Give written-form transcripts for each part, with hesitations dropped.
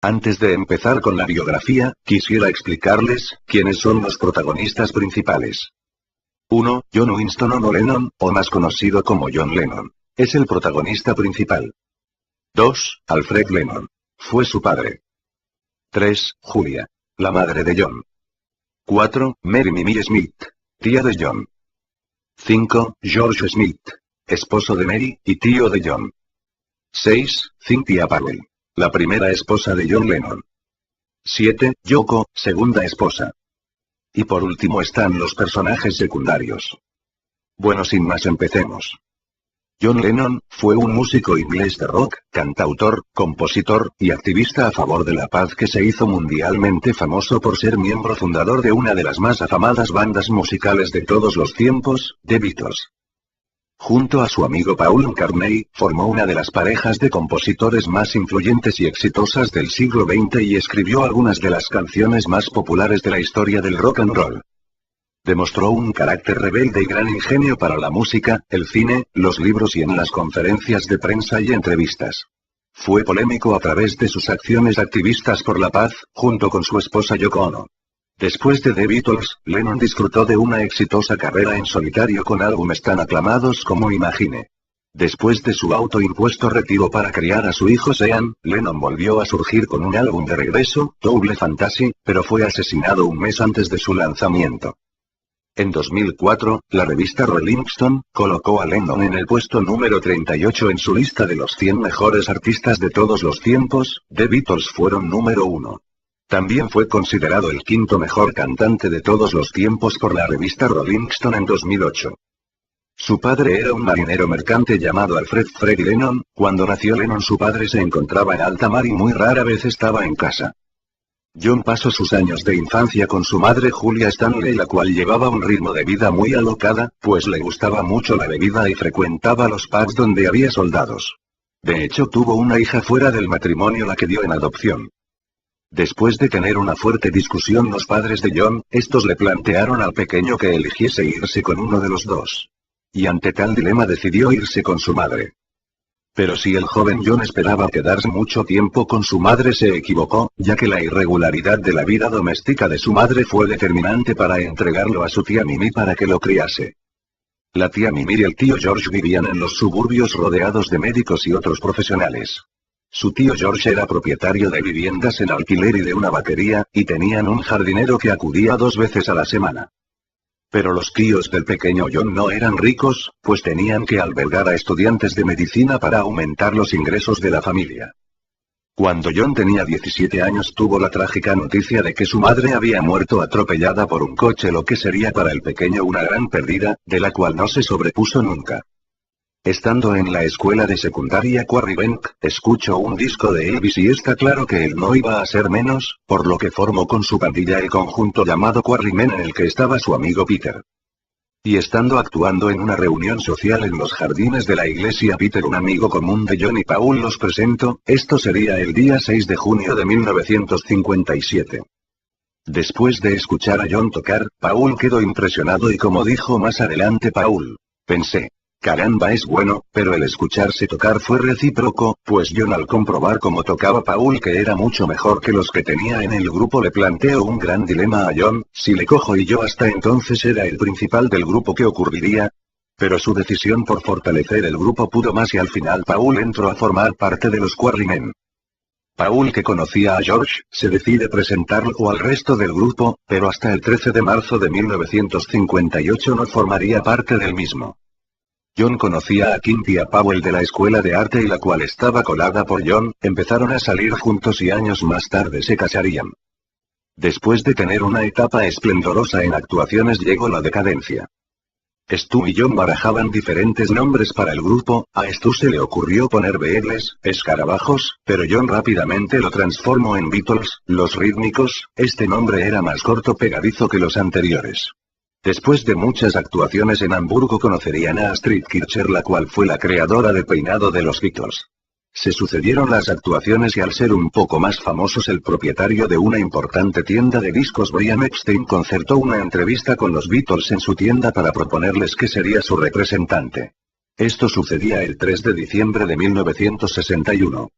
Antes de empezar con la biografía, quisiera explicarles quiénes son los protagonistas principales. 1. John Winston Ono Lennon, o más conocido como John Lennon. Es el protagonista principal. 2. Alfred Lennon. Fue su padre. 3. Julia. La madre de John. 4. Mary Mimi Smith. Tía de John. 5. George Smith. Esposo de Mary, y tío de John. 6. Cynthia Powell. La primera esposa de John Lennon. 7. Yoko, segunda esposa. Y por último están los personajes secundarios. Bueno, sin más empecemos. John Lennon fue un músico inglés de rock, cantautor, compositor, y activista a favor de la paz que se hizo mundialmente famoso por ser miembro fundador de una de las más afamadas bandas musicales de todos los tiempos, The Beatles. Junto a su amigo Paul McCartney, formó una de las parejas de compositores más influyentes y exitosas del siglo XX y escribió algunas de las canciones más populares de la historia del rock and roll. Demostró un carácter rebelde y gran ingenio para la música, el cine, los libros y en las conferencias de prensa y entrevistas. Fue polémico a través de sus acciones activistas por la paz, junto con su esposa Yoko Ono. Después de The Beatles, Lennon disfrutó de una exitosa carrera en solitario con álbumes tan aclamados como Imagine. Después de su autoimpuesto retiro para criar a su hijo Sean, Lennon volvió a surgir con un álbum de regreso, Double Fantasy, pero fue asesinado un mes antes de su lanzamiento. En 2004, la revista Rolling Stone colocó a Lennon en el puesto número 38 en su lista de los 100 mejores artistas de todos los tiempos. The Beatles fueron número 1. También fue considerado el quinto mejor cantante de todos los tiempos por la revista Rolling Stone en 2008. Su padre era un marinero mercante llamado Alfred Freddy Lennon. Cuando nació Lennon, su padre se encontraba en alta mar y muy rara vez estaba en casa. John pasó sus años de infancia con su madre Julia Stanley, la cual llevaba un ritmo de vida muy alocada, pues le gustaba mucho la bebida y frecuentaba los pubs donde había soldados. De hecho, tuvo una hija fuera del matrimonio, la que dio en adopción. Después de tener una fuerte discusión los padres de John, estos le plantearon al pequeño que eligiese irse con uno de los dos. Y ante tal dilema decidió irse con su madre. Pero si el joven John esperaba quedarse mucho tiempo con su madre, se equivocó, ya que la irregularidad de la vida doméstica de su madre fue determinante para entregarlo a su tía Mimi para que lo criase. La tía Mimi y el tío George vivían en los suburbios rodeados de médicos y otros profesionales. Su tío George era propietario de viviendas en alquiler y de una vaquería, y tenían un jardinero que acudía 2 veces a la semana. Pero los tíos del pequeño John no eran ricos, pues tenían que albergar a estudiantes de medicina para aumentar los ingresos de la familia. Cuando John tenía 17 años tuvo la trágica noticia de que su madre había muerto atropellada por un coche, lo que sería para el pequeño una gran pérdida, de la cual no se sobrepuso nunca. Estando en la escuela de secundaria Quarrybank, escuchó un disco de Elvis y está claro que él no iba a ser menos, por lo que formó con su pandilla el conjunto llamado Quarrymen, en el que estaba su amigo Peter. Y estando actuando en una reunión social en los jardines de la iglesia, Peter, un amigo común de John y Paul, los presentó. Esto sería el día 6 de junio de 1957. Después de escuchar a John tocar, Paul quedó impresionado y, como dijo más adelante Paul, pensé: caramba, es bueno, pero el escucharse tocar fue recíproco, pues John, al comprobar cómo tocaba Paul, que era mucho mejor que los que tenía en el grupo, le planteó un gran dilema a John: si le cojo y yo hasta entonces era el principal del grupo, ¿qué ocurriría? Pero su decisión por fortalecer el grupo pudo más y al final Paul entró a formar parte de los Quarrymen. Paul, que conocía a George, se decide presentarlo al resto del grupo, pero hasta el 13 de marzo de 1958 no formaría parte del mismo. John conocía a Cynthia Powell de la escuela de arte y la cual estaba colada por John, empezaron a salir juntos y años más tarde se casarían. Después de tener una etapa esplendorosa en actuaciones llegó la decadencia. Stu y John barajaban diferentes nombres para el grupo. A Stu se le ocurrió poner Beatles, escarabajos, pero John rápidamente lo transformó en Beatles, los rítmicos. Este nombre era más corto, pegadizo que los anteriores. Después de muchas actuaciones en Hamburgo conocerían a Astrid Kirchner, la cual fue la creadora del peinado de los Beatles. Se sucedieron las actuaciones y al ser un poco más famosos, el propietario de una importante tienda de discos, Brian Epstein, concertó una entrevista con los Beatles en su tienda para proponerles que sería su representante. Esto sucedía el 3 de diciembre de 1961.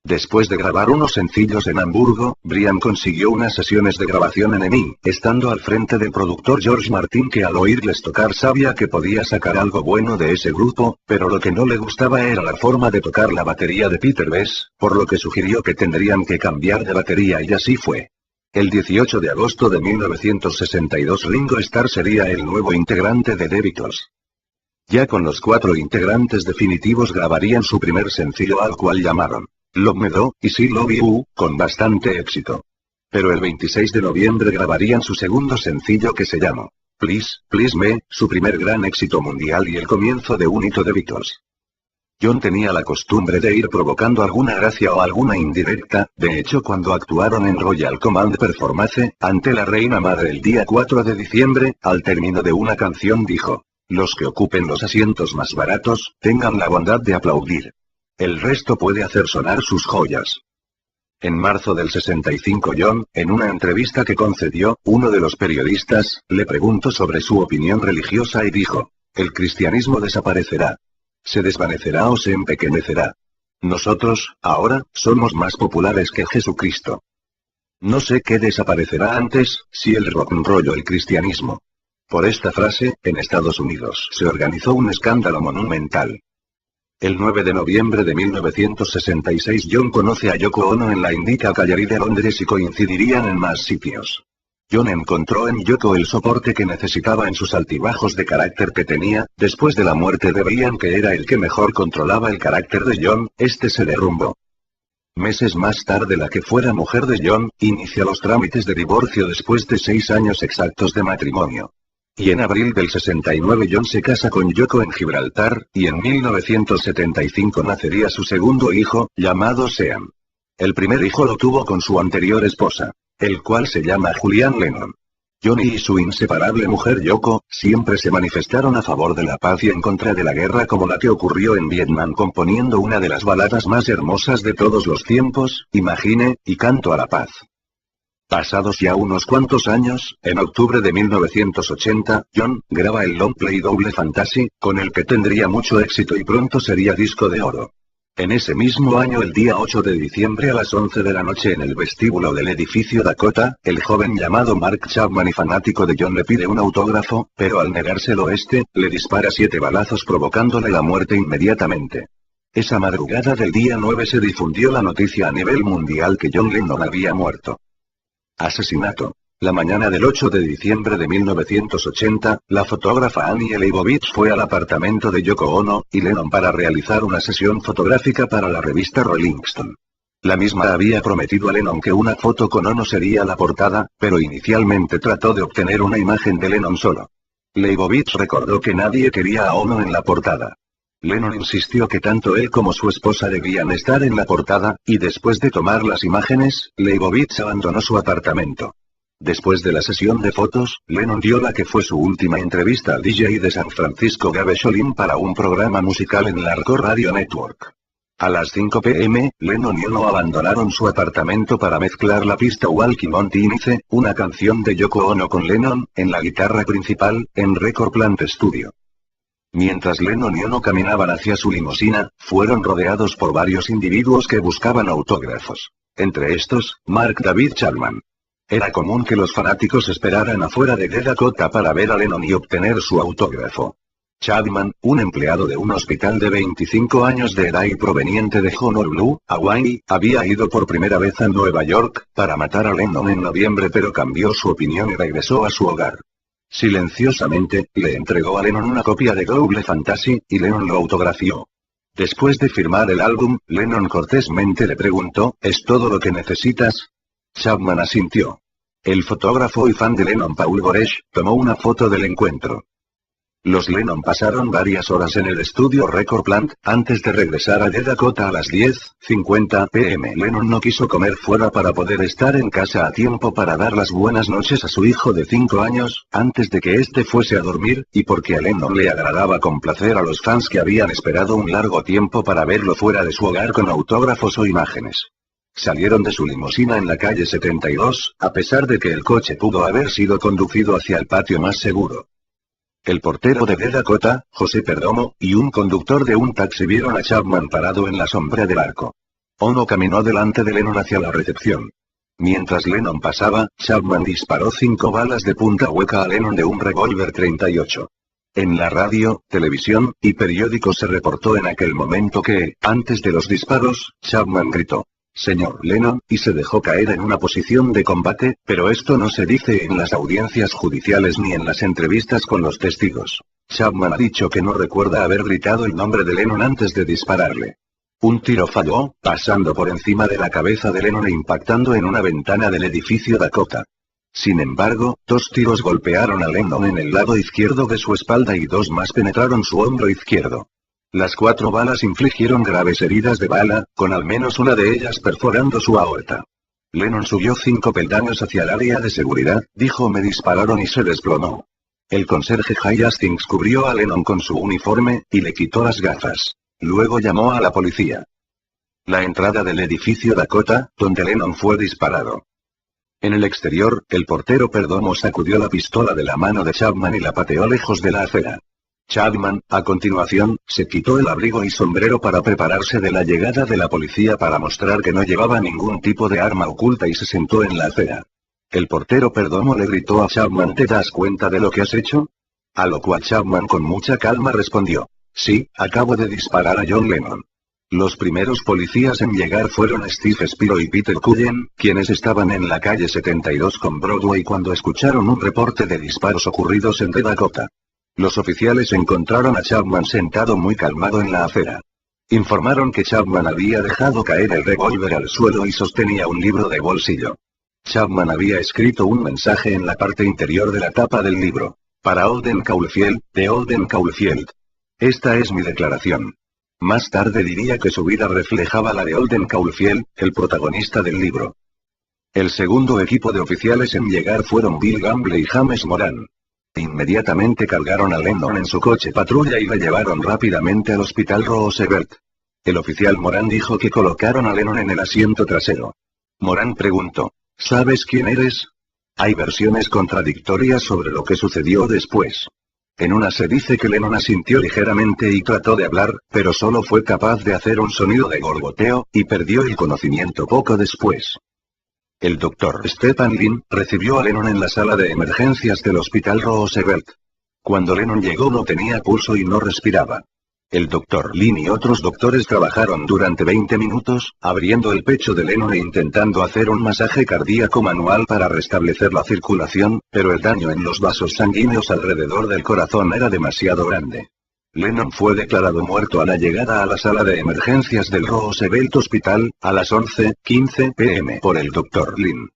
Después de grabar unos sencillos en Hamburgo, Brian consiguió unas sesiones de grabación en EMI, estando al frente del productor George Martin, que al oírles tocar sabía que podía sacar algo bueno de ese grupo, pero lo que no le gustaba era la forma de tocar la batería de Peter Bess, por lo que sugirió que tendrían que cambiar de batería y así fue. El 18 de agosto de 1962 Ringo Starr sería el nuevo integrante de The Beatles. Ya con los 4 integrantes definitivos grabarían su primer sencillo, al cual llamaron Love Me Do, y Sí Love You, con bastante éxito. Pero el 26 de noviembre grabarían su segundo sencillo, que se llamó Please, Please Me, su primer gran éxito mundial y el comienzo de un hito de Beatles. John tenía la costumbre de ir provocando alguna gracia o alguna indirecta. De hecho, cuando actuaron en Royal Command Performance, ante la Reina Madre el día 4 de diciembre, al término de una canción dijo: los que ocupen los asientos más baratos, tengan la bondad de aplaudir. El resto puede hacer sonar sus joyas. En marzo del 65 John, en una entrevista que concedió, uno de los periodistas, le preguntó sobre su opinión religiosa y dijo: el cristianismo desaparecerá. Se desvanecerá o se empequeñecerá. Nosotros, ahora, somos más populares que Jesucristo. No sé qué desaparecerá antes, si el rock'n'roll o el cristianismo. Por esta frase, en Estados Unidos se organizó un escándalo monumental. El 9 de noviembre de 1966 John conoce a Yoko Ono en la Indica Gallery de Londres y coincidirían en más sitios. John encontró en Yoko el soporte que necesitaba en sus altibajos de carácter que tenía. Después de la muerte de Brian, que era el que mejor controlaba el carácter de John, este se derrumbó. Meses más tarde la que fuera mujer de John, inicia los trámites de divorcio después de 6 años exactos de matrimonio. Y en abril del 69 John se casa con Yoko en Gibraltar, y en 1975 nacería su segundo hijo, llamado Sean. El primer hijo lo tuvo con su anterior esposa, el cual se llama Julian Lennon. John y su inseparable mujer Yoko, siempre se manifestaron a favor de la paz y en contra de la guerra, como la que ocurrió en Vietnam, componiendo una de las baladas más hermosas de todos los tiempos, Imagine, y Canto a la Paz. Pasados ya unos cuantos años, en octubre de 1980, John graba el long play Double Fantasy, con el que tendría mucho éxito y pronto sería disco de oro. En ese mismo año, el día 8 de diciembre a las 11 de la noche, en el vestíbulo del edificio Dakota, el joven llamado Mark Chapman y fanático de John le pide un autógrafo, pero al negárselo le dispara 7 balazos provocándole la muerte inmediatamente. Esa madrugada del día 9 se difundió la noticia a nivel mundial que John Lennon había muerto. Asesinato. La mañana del 8 de diciembre de 1980, la fotógrafa Annie Leibovitz fue al apartamento de Yoko Ono y Lennon para realizar una sesión fotográfica para la revista Rolling Stone. La misma había prometido a Lennon que una foto con Ono sería la portada, pero inicialmente trató de obtener una imagen de Lennon solo. Leibovitz recordó que nadie quería a Ono en la portada. Lennon insistió que tanto él como su esposa debían estar en la portada, y después de tomar las imágenes, Leibovitz abandonó su apartamento. Después de la sesión de fotos, Lennon dio la que fue su última entrevista al DJ de San Francisco Gabe Sholin para un programa musical en la Hardcore Radio Network. A las 5 p.m., Lennon y Ono abandonaron su apartamento para mezclar la pista Walking on Tinice, una canción de Yoko Ono con Lennon, en la guitarra principal, en Record Plant Studio. Mientras Lennon y Ono caminaban hacia su limusina, fueron rodeados por varios individuos que buscaban autógrafos. Entre estos, Mark David Chapman. Era común que los fanáticos esperaran afuera de The Dakota para ver a Lennon y obtener su autógrafo. Chapman, un empleado de un hospital de 25 años de edad y proveniente de Honolulu, Hawái, había ido por primera vez a Nueva York para matar a Lennon en noviembre, pero cambió su opinión y regresó a su hogar. Silenciosamente, le entregó a Lennon una copia de Double Fantasy, y Lennon lo autografió. Después de firmar el álbum, Lennon cortésmente le preguntó: ¿es todo lo que necesitas? Chapman asintió. El fotógrafo y fan de Lennon, Paul Goresh, tomó una foto del encuentro. Los Lennon pasaron varias horas en el estudio Record Plant, antes de regresar a The Dakota a las 10:50 p.m. Lennon no quiso comer fuera para poder estar en casa a tiempo para dar las buenas noches a su hijo de 5 años, antes de que éste fuese a dormir, y porque a Lennon le agradaba complacer a los fans que habían esperado un largo tiempo para verlo fuera de su hogar con autógrafos o imágenes. Salieron de su limusina en la calle 72, a pesar de que el coche pudo haber sido conducido hacia el patio más seguro. El portero de The Dakota, José Perdomo, y un conductor de un taxi vieron a Chapman parado en la sombra del arco. Ono caminó delante de Lennon hacia la recepción. Mientras Lennon pasaba, Chapman disparó 5 balas de punta hueca a Lennon de un revólver 38. En la radio, televisión y periódicos se reportó en aquel momento que, antes de los disparos, Chapman gritó: «Señor Lennon», y se dejó caer en una posición de combate, pero esto no se dice en las audiencias judiciales ni en las entrevistas con los testigos. Chapman ha dicho que no recuerda haber gritado el nombre de Lennon antes de dispararle. Un tiro falló, pasando por encima de la cabeza de Lennon e impactando en una ventana del edificio Dakota. Sin embargo, 2 tiros golpearon a Lennon en el lado izquierdo de su espalda y 2 más penetraron su hombro izquierdo. Las 4 balas infligieron graves heridas de bala, con al menos una de ellas perforando su aorta. Lennon subió 5 peldaños hacia el área de seguridad, dijo: «Me dispararon y se desplomó». El conserje Jay Hastings cubrió a Lennon con su uniforme, y le quitó las gafas. Luego llamó a la policía. La entrada del edificio Dakota, donde Lennon fue disparado. En el exterior, el portero Perdomo sacudió la pistola de la mano de Chapman y la pateó lejos de la acera. Chapman, a continuación, se quitó el abrigo y sombrero para prepararse de la llegada de la policía para mostrar que no llevaba ningún tipo de arma oculta y se sentó en la acera. El portero Perdomo le gritó a Chapman: «¿Te das cuenta de lo que has hecho?». A lo cual Chapman con mucha calma respondió: «Sí, acabo de disparar a John Lennon». Los primeros policías en llegar fueron Steve Spiro y Peter Cullen, quienes estaban en la calle 72 con Broadway cuando escucharon un reporte de disparos ocurridos en Dakota. Los oficiales encontraron a Chapman sentado muy calmado en la acera. Informaron que Chapman había dejado caer el revólver al suelo y sostenía un libro de bolsillo. Chapman había escrito un mensaje en la parte interior de la tapa del libro: «Para Holden Caulfield, de Holden Caulfield. Esta es mi declaración». Más tarde diría que su vida reflejaba la de Holden Caulfield, el protagonista del libro. El segundo equipo de oficiales en llegar fueron Bill Gamble y James Moran. Inmediatamente cargaron a Lennon en su coche patrulla y le llevaron rápidamente al hospital Roosevelt. El oficial Moran dijo que colocaron a Lennon en el asiento trasero. Moran preguntó: «¿Sabes quién eres?». Hay versiones contradictorias sobre lo que sucedió después. En una se dice que Lennon asintió ligeramente y trató de hablar, pero solo fue capaz de hacer un sonido de gorgoteo, y perdió el conocimiento poco después. El doctor Stephen Lynn recibió a Lennon en la sala de emergencias del hospital Roosevelt. Cuando Lennon llegó no tenía pulso y no respiraba. El doctor Lynn y otros doctores trabajaron durante 20 minutos, abriendo el pecho de Lennon e intentando hacer un masaje cardíaco manual para restablecer la circulación, pero el daño en los vasos sanguíneos alrededor del corazón era demasiado grande. Lennon fue declarado muerto a la llegada a la sala de emergencias del Roosevelt Hospital, a las 11:15 p.m. por el Dr. Lynn.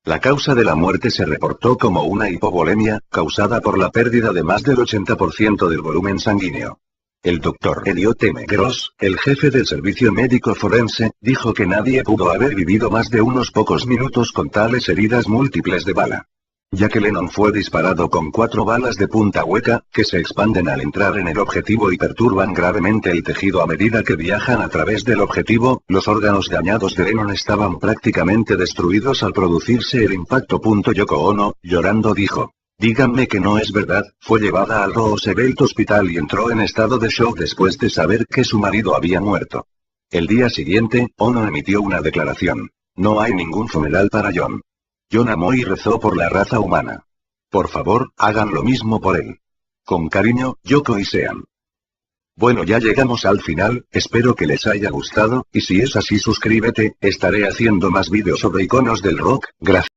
La causa de la muerte se reportó como una hipovolemia, causada por la pérdida de más del 80% del volumen sanguíneo. El Dr. Elliot M. Gross, el jefe del servicio médico forense, dijo que nadie pudo haber vivido más de unos pocos minutos con tales heridas múltiples de bala. Ya que Lennon fue disparado con 4 balas de punta hueca, que se expanden al entrar en el objetivo y perturban gravemente el tejido a medida que viajan a través del objetivo, los órganos dañados de Lennon estaban prácticamente destruidos al producirse el impacto. Yoko Ono, llorando, dijo: «Díganme que no es verdad». Fue llevada al Roosevelt Hospital y entró en estado de shock después de saber que su marido había muerto. El día siguiente, Ono emitió una declaración: «No hay ningún funeral para John. John amó y rezó por la raza humana. Por favor, hagan lo mismo por él. Con cariño, Yoko y Sean». Bueno, ya llegamos al final, espero que les haya gustado, y si es así suscríbete, estaré haciendo más vídeos sobre iconos del rock. Gracias.